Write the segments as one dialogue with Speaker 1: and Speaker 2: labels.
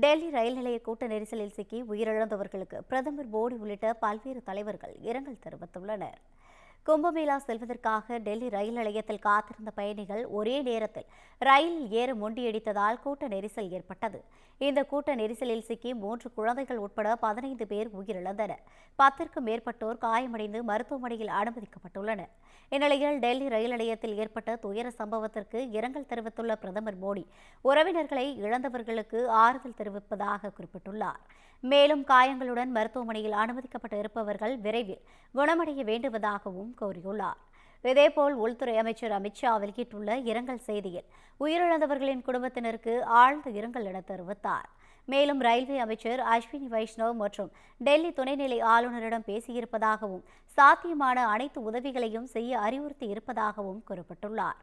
Speaker 1: டெல்லி ரயில் நிலைய கூட்ட நெரிசலில் சிக்கி உயிரிழந்தவர்களுக்கு பிரதமர் மோடி உள்ளிட்ட பல்வேறு தலைவர்கள் இரங்கல் தெரிவித்துள்ளனர். கும்பமேளா செல்வதற்காக டெல்லி ரயில் நிலையத்தில் காத்திருந்த பயணிகள் ஒரே நேரத்தில் ரயிலில் ஏற முண்டியடித்ததால் கூட்ட நெரிசல் ஏற்பட்டது. இந்த கூட்ட நெரிசலில் சிக்கி 3 குழந்தைகள் உட்பட 15 பேர் உயிரிழந்தனர். 10க்கும் மேற்பட்டோர் காயமடைந்து மருத்துவமனையில் அனுமதிக்கப்பட்டுள்ளனர். இந்நிலையில் டெல்லி ரயில் நிலையத்தில் ஏற்பட்ட துயர சம்பவத்திற்கு இரங்கல் தெரிவித்துள்ள பிரதமர் மோடி, உறவினர்களை இழந்தவர்களுக்கு ஆறுதல் தெரிவிப்பதாக குறிப்பிட்டுள்ளார். மேலும் காயங்களுடன் மருத்துவமனையில் அனுமதிக்கப்பட்டு இருப்பவர்கள் விரைவில் குணமடைய வேண்டுவதாகவும் கோரியுள்ளார். இதேபோல் உள்துறை அமைச்சர் அமித்ஷா வெளியிட்டுள்ள இரங்கல் செய்தியில் உயிரிழந்தவர்களின் குடும்பத்தினருக்கு ஆழ்ந்த இரங்கல் என தெரிவித்தார். மேலும் ரயில்வே அமைச்சர் அஸ்வினி வைஷ்ணவ் மற்றும் டெல்லி துணைநிலை ஆளுநரிடம் பேசியிருப்பதாகவும் சாத்தியமான அனைத்து உதவிகளையும் செய்ய அறிவுறுத்தி இருப்பதாகவும் குறிப்பிட்டுள்ளார்.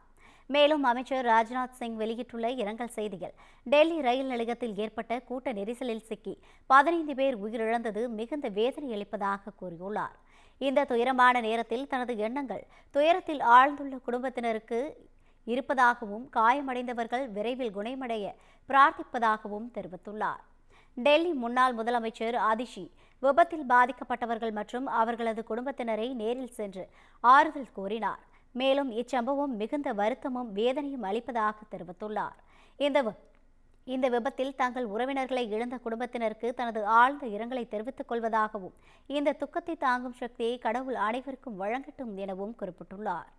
Speaker 1: மேலும் அமைச்சர் ராஜ்நாத் சிங் வெளியிட்டுள்ள இரங்கல் செய்தியில் டெல்லி ரயில் நிலையத்தில் ஏற்பட்ட கூட்ட நெரிசலில் சிக்கி 15 பேர் உயிரிழந்தது மிகுந்த வேதனை அளிப்பதாக கூறியுள்ளார். இந்த துயரமான நேரத்தில் தனது எண்ணங்கள் துயரத்தில் ஆழ்ந்துள்ள குடும்பத்தினருக்கு இருப்பதாகவும் காயமடைந்தவர்கள் விரைவில் குணமடைய பிரார்த்திப்பதாகவும் தெரிவித்துள்ளார். டெல்லி முன்னாள் முதலமைச்சர் அதிஷி விபத்தில் பாதிக்கப்பட்டவர்கள் மற்றும் அவர்களது குடும்பத்தினரை நேரில் சென்று ஆறுதல் கூறினார். மேலும் இச்சம்பவம் மிகுந்த வருத்தமும் வேதனையும் அளிப்பதாக தெரிவித்துள்ளார். இந்த விபத்தில் தங்கள் உறவினர்களை இழந்த குடும்பத்தினருக்கு தனது ஆழ்ந்த இரங்கலை தெரிவித்துக் கொள்வதாகவும் இந்த துக்கத்தை தாங்கும் சக்தியை கடவுள் அனைவருக்கும் வழங்கட்டும் எனவும் குறிப்பிட்டுள்ளார்.